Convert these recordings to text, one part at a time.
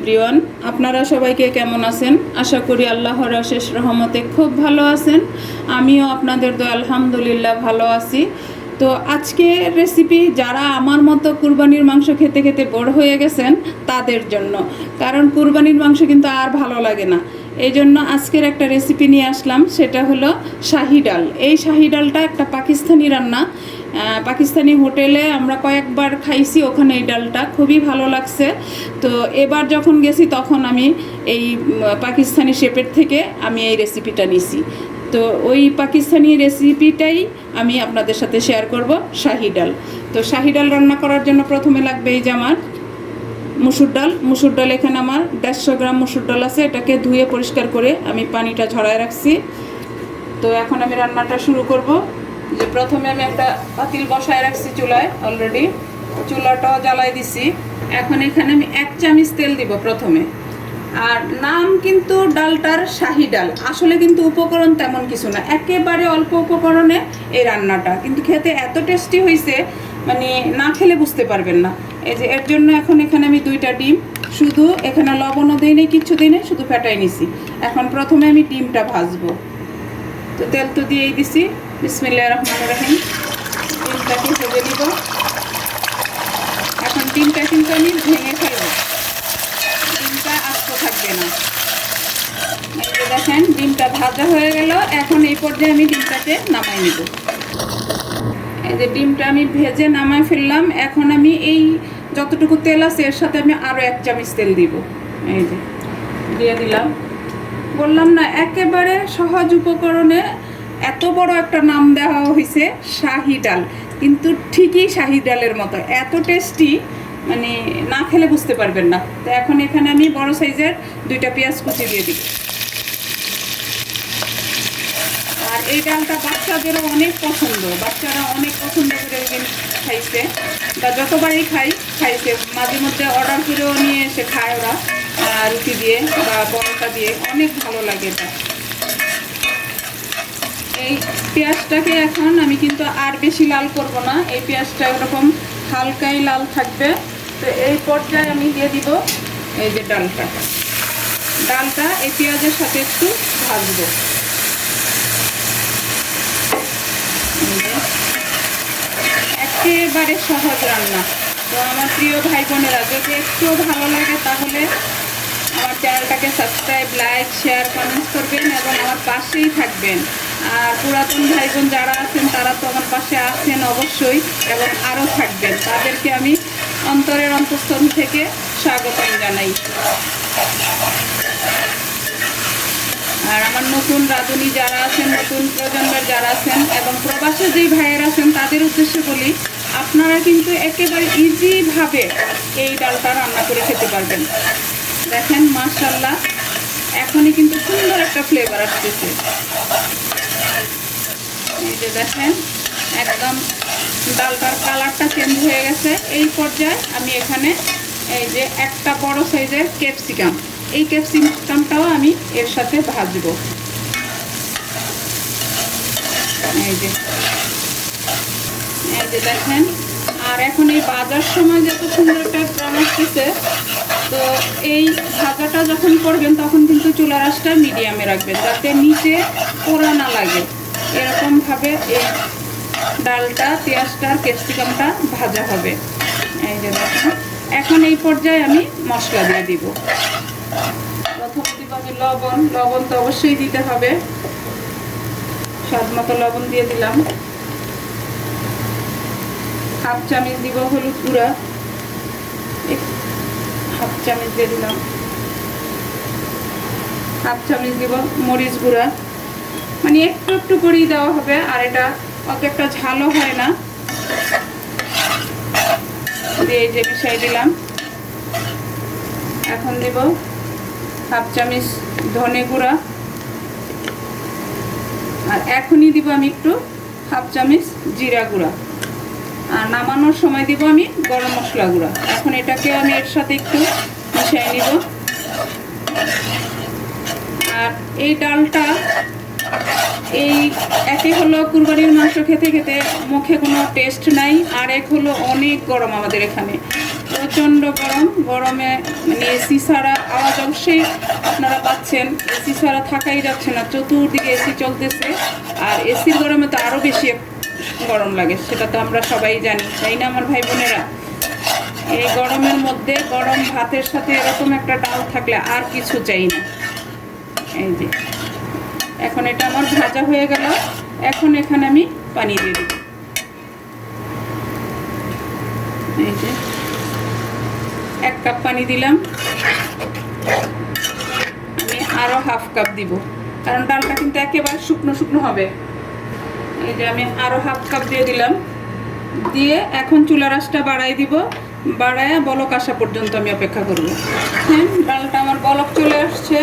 Everyone, আপনারা সবাইকে কেমন আছেন? আশা করি আল্লাহর অশেষ রহমতে খুব ভালো আছেন। আমিও আপনাদের দোয়া আলহামদুলিল্লাহ ভালো আছি। তো আজকে রেসিপি যারা আমার মতো কুরবানির মাংস খেতে খেতে বোর হয়ে গেছেন তাদের জন্য, কারণ কুরবানির মাংস কিন্তু আর ভালো লাগে না। এই জন্য আজকের একটা রেসিপি নিয়ে আসলাম, সেটা হলো শাহি ডাল। এই শাহি ডালটা একটা পাকিস্তানি রান্না। পাকিস্তানি হোটেলে আমরা কয়েকবার খাইছি, ওখানে এই ডালটা খুবই ভালো লাগছে। তো এবার যখন গেছি তখন আমি এই পাকিস্তানি শেফের থেকে আমি এই রেসিপিটা নিছি। তো ওই পাকিস্তানি রেসিপিটাই আমি আপনাদের সাথে শেয়ার করব, শাহি ডাল। তো শাহি ডাল রান্না করার জন্য প্রথমে লাগবে এই যে আমার মুসুর ডাল। এখানে আমার 150 গ্রাম মুসুর ডাল আছে। এটাকে ধুয়ে পরিষ্কার করে আমি পানিটা ঝরায় রাখছি। তো এখন আমি রান্নাটা শুরু করব। যে প্রথমে আমি একটা পাতিল বসায় রাখছি চুলায়, অলরেডি চুলাটাও জ্বালাই দিছি। এখন এখানে আমি 1 চামচ তেল দিব প্রথমে। আর নাম কিন্তু ডালটার শাহি ডাল, আসলে কিন্তু উপকরণ তেমন কিছু না, একেবারে অল্প উপকরণে এই রান্নাটা কিন্তু খেতে এত টেস্টি হয়েছে, মানে না খেলে বুঝতে পারবেন না। এই যে এর জন্য এখন এখানে আমি 2টা ডিম, শুধু এখানে লবণও দিই নেই, কিচ্ছু দিই নেই, শুধু ফেটাই নিছি। এখন প্রথমে আমি ডিমটা ভাজবো। তো তেল তো দিয়েই দিছি। বিসমিল্লাহির রহমানির রহিম। ডিমটাকে ভেজে নিব। এখন ডিমটা কিন্তু আমি ভেঙে ফেলবো, ডিমটা আস্ত থাকবে না। এই যে দেখেন ডিমটা ভাজা হয়ে গেল। এখন এই পর্যায়ে আমি ডিমটাকে নামাই নিব। এই যে ডিমটা আমি ভেজে নামাই ফেললাম। এখন আমি এই যতটুকু তেল আছে এর সাথে আমি আরও 1 চামচ তেল দিব। এই যে দিয়ে দিলাম। বললাম না, একেবারে সহজ উপকরণে এত বড় একটা নাম দেওয়া হয়েছে শাহি ডাল, কিন্তু ঠিকই শাহি ডালের মতো এত টেস্টি, মানে না খেলে বুঝতে পারবেন না। তো এখন এখানে আমি বড় সাইজের 2টা পেঁয়াজ কুচি দিয়ে দিই। আর এই ডালটা বাচ্চাদেরও অনেক পছন্দ, বাচ্চারা অনেক পছন্দ করে খাইছে, বা যতবারই খাইছে, মাঝে মধ্যে অর্ডার করেও নিয়ে এসে খায় ওরা, রুটি দিয়ে বা পরোটা দিয়ে, অনেক ভালো লাগে এটা। এই পেঁয়াজটাকে এখন আমি কিন্তু আর বেশি লাল করব না, এই পেঁয়াজটা এরকম হালকাই লাল থাকবে। তো এই পর্যায়ে আমি দিয়ে দিব এই যে ডালটা এই পেঁয়াজের সাথে একটু ভাজবো। একেবারে সহজ রান্না। তো আমার প্রিয় ভাই বোনেরা, যদি একটু ভালো লাগে তাহলে আমার চ্যানেলটাকে সাবস্ক্রাইব, লাইক, শেয়ার, কমেন্টস করবেন এবং আমার পাশেই থাকবেন। আর পুরাতন ভাই বোন যারা আছেন তারা তো আমার পাশে আছেন অবশ্যই, এবং আরও থাকবেন, তাদেরকে আমি অন্তরের অন্তঃস্থল থেকে স্বাগতম জানাই। আর আমার নতুন রাঁধুনি যারা আছেন, নতুন প্রজন্মের যারা আছেন এবং প্রবাসে যেই ভাইয়েরা আছেন, তাদের উদ্দেশ্যে বলি, আপনারা কিন্তু একেবারে ইজিভাবে এই ডালটা রান্না করে খেতে পারবেন। দেখেন মাশাআল্লাহ, এখনই কিন্তু সুন্দর একটা ফ্লেভার আসতেছে। এই যে দেখেন একদম ডালটার কালারটা চেঞ্জ হয়ে গেছে। এই পর্যায়ে আমি এখানে এই যে একটা বড় সাইজের ক্যাপসিকাম, এই ক্যাপসিকামটাও আমি এর সাথে ভাজবো। এই যে দেখেন। আর এখন এই ভাজার সময় যত সুন্দর একটা গ্রাম আসতেছে, তো এই ভাজাটা যখন করবেন তখন কিন্তু চুলার আঁচটা মিডিয়ামে রাখবেন, যাতে নিচে পোড়া না লাগে। এরকমভাবে এই ডালটা, পেঁয়াজটা আর ক্যাপসিকামটা ভাজা হবে। এই যে দেখেন। এখন এই পর্যায়ে আমি মশলা দিয়ে দিব। প্রথমে দিব আমি লবণ তো অবশ্যই দিতে হবে, স্বাদ মতো লবণ দিয়ে দিলাম। 1/2 চামচ দিব হলুদ গুঁড়া, 1/2 চামচ দিয়ে দিলাম। 1/2 চামচ দিব মরিচ গুঁড়া, মানে একটু একটু করেই দেওয়া হবে, আর এটা অত একটা ঝালও হয় না। দিয়ে এই যে মিশাই দিলাম। এখন দিব 1/2 চামচ ধনে গুঁড়া, আর এখনই দিব আমি একটু 1/2 চামচ জিরা গুঁড়া, আর নামানোর সময় দিব আমি গরম মশলা গুঁড়া। এখন এটাকে আমি এর সাথে একটু মিশিয়ে নিব। আর এই ডালটা, এই একে হলো কুরবানির মাংস খেতে খেতে মুখে কোনো টেস্ট নাই, আর এক হলো অনেক গরম আমাদের এখানে। তো প্রচণ্ড গরম, গরমে মানে এসি ছাড়া আওয়াজ অবশ্যই আপনারা পাচ্ছেন, এসি ছাড়া থাকাই যাচ্ছে না, চতুর্দিকে এসি চলতেছে। আর এসির গরমে তো আরও বেশি গরম লাগে, সেটা তো আমরা সবাই জানি, তাই না আমার ভাই বোনেরা? এই গরমের মধ্যে গরম ভাতের সাথে এরকম একটা ডাল থাকলে আর কিছু চাই না। এই যে এখন এটা আমার ভাজা হয়ে গেল, এখন এখানে আমি পানি দিয়ে দেব। এই যে 1 কাপ পানি দিলাম, আমি আরও হাফ কাপ দিব, কারণ ডালটা কিন্তু একেবারে শুকনো শুকনো হবে। এই যে আমি আরও হাফ কাপ দিয়ে দিলাম, দিয়ে এখন চুলার আঁচটা বাড়াই দিব, বাড়ায় বলক আসা পর্যন্ত আমি অপেক্ষা করব। হ্যাঁ, ডালটা আমার বলক চলে আসছে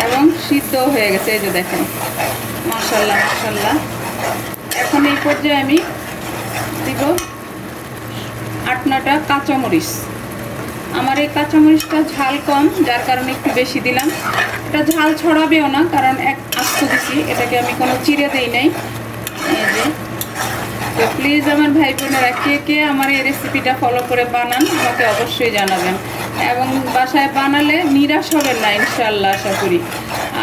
এবং সিদ্ধ হয়ে গেছে। এই যে দেখেন, মাশাআল্লাহ মাশাআল্লাহ। এখন এই পর্যায়ে আমি দিব 8-9টা কাঁচামরিচ। আমার এই কাঁচামরিচটা ঝাল কম, যার কারণে একটু বেশি দিলাম। এটা ঝাল ছড়াবেও না, কারণ আস্ত দিছি, এটাকে আমি কোনো চিড়ে দেই নাই। এই যে, তো প্লিজ আমার ভাই বোনেরা কে কে আমার এই রেসিপিটা ফলো করে বানান আমাকে অবশ্যই জানাবেন, এবং বাসায় বানালে নিরাশ হবেন না ইনশাআল্লাহ, আশা করি।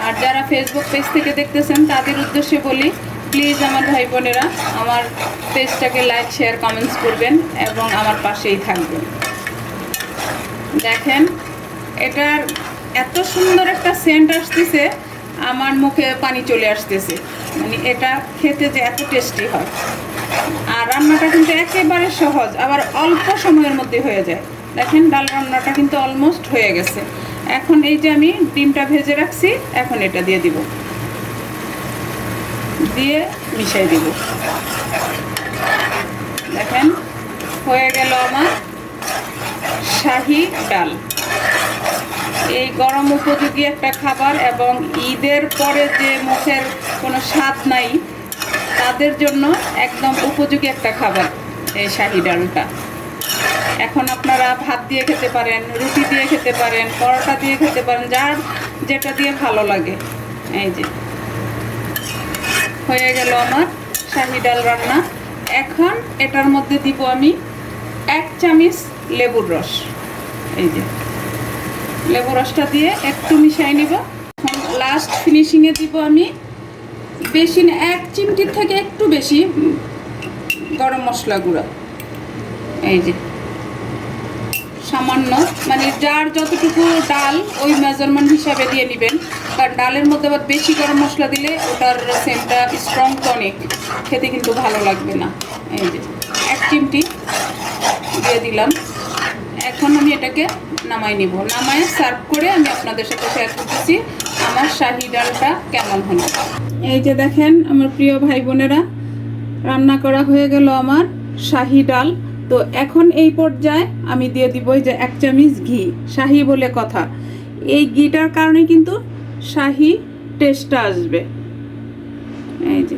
আর যারা ফেসবুক পেজ থেকে দেখতেছেন তাদের উদ্দেশ্যে বলি, প্লিজ আমার ভাই বোনেরা আমার পেজটাকে লাইক শেয়ার কমেন্টস করবেন এবং আমার পাশেই থাকবেন। দেখেন এটার এত সুন্দর একটা সেন্ট আসতেছে, আমার মুখে পানি চলে আসতেছে, মানে এটা খেতে যে এত টেস্টি হয়। আর রান্নাটা কিন্তু একেবারে সহজ, আবার অল্প সময়ের মধ্যে হয়ে যায়। দেখেন ডাল রান্নাটা কিন্তু অলমোস্ট হয়ে গেছে। এখন এই যে আমি ডিমটা ভেজে রাখছি, এখন এটা দিয়ে দিব, দিয়ে মিশাই দিব। দেখেন হয়ে গেল আমার শাহী ডাল। এই গরম উপযোগী একটা খাবার, এবং ঈদের পরে যে মুখের কোনো স্বাদ নাই তাদের জন্য একদম উপযোগী একটা খাবার এই শাহী ডালটা। এখন আপনারা ভাত দিয়ে খেতে পারেন, রুটি দিয়ে খেতে পারেন, পরোটা দিয়ে খেতে পারেন, যার যেটা দিয়ে ভালো লাগে। এই যে হয়ে গেল আমার শাহী ডাল রান্না। এখন এটার মধ্যে দিব আমি 1 চামচ লেবুর রস। এই যে লেবুর রসটা দিয়ে একটু মিশাই নিব। এখন লাস্ট ফিনিশিংয়ে দিব আমি বেশি না, 1 চিমটির থেকে একটু বেশি গরম মশলা গুঁড়া। এই যে সামান্য, মানে যার যতটুকু ডাল ওই মেজারমেন্ট হিসাবে দিয়ে নেবেন, কারণ ডালের মধ্যে আবার বেশি গরম মশলা দিলে ওটার সেন্টটা স্ট্রং টনিক, খেতে কিন্তু ভালো লাগবে না। এই যে 1 চিমটি দিয়ে দিলাম। এখন আমি এটাকে নামাই নিব, নামায় সার্ভ করে আমি আপনাদের সাথে শেয়ার করতেছি আমার শাহী ডালটা কেমন হলো। এই যে দেখেন আমার প্রিয় ভাই বোনেরা, রান্না করা হয়ে গেল আমার শাহী ডাল। তো এখন এই পর্যায়ে আমি দিয়ে দিব এই যে 1 চামচ ঘি। শাহী বলে কথা, এই ঘিটার কারণে কিন্তু শাহী টেস্টটা আসবে। এই যে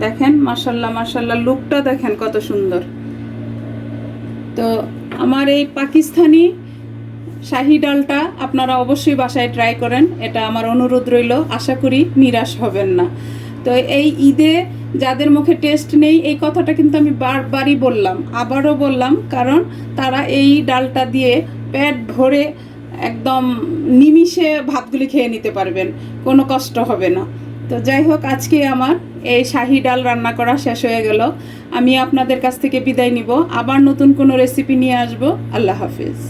দেখেন মাশাআল্লাহ মাশাআল্লাহ, লুকটা দেখেন কত সুন্দর। তো আমার এই পাকিস্তানি শাহী ডালটা আপনারা অবশ্যই বাসায় ট্রাই করেন, এটা আমার অনুরোধ রইল, আশা করি নিরাশ হবেন না। তো এই ঈদে যাদের মুখে টেস্ট নেই, এই কথাটা কিন্তু আমি বারবারই বললাম, আবারও বললাম, কারণ তারা এই ডালটা দিয়ে পেট ভরে একদম নিমিষে ভাতগুলি খেয়ে নিতে পারবেন, কোনো কষ্ট হবে না। তো যাই হোক, আজকে আমার এই শাহী ডাল রান্না করা শেষ হয়ে গেল। আমি আপনাদের কাছ থেকে বিদায় নিব, আবার নতুন কোনো রেসিপি নিয়ে আসব। আল্লাহ হাফিজ।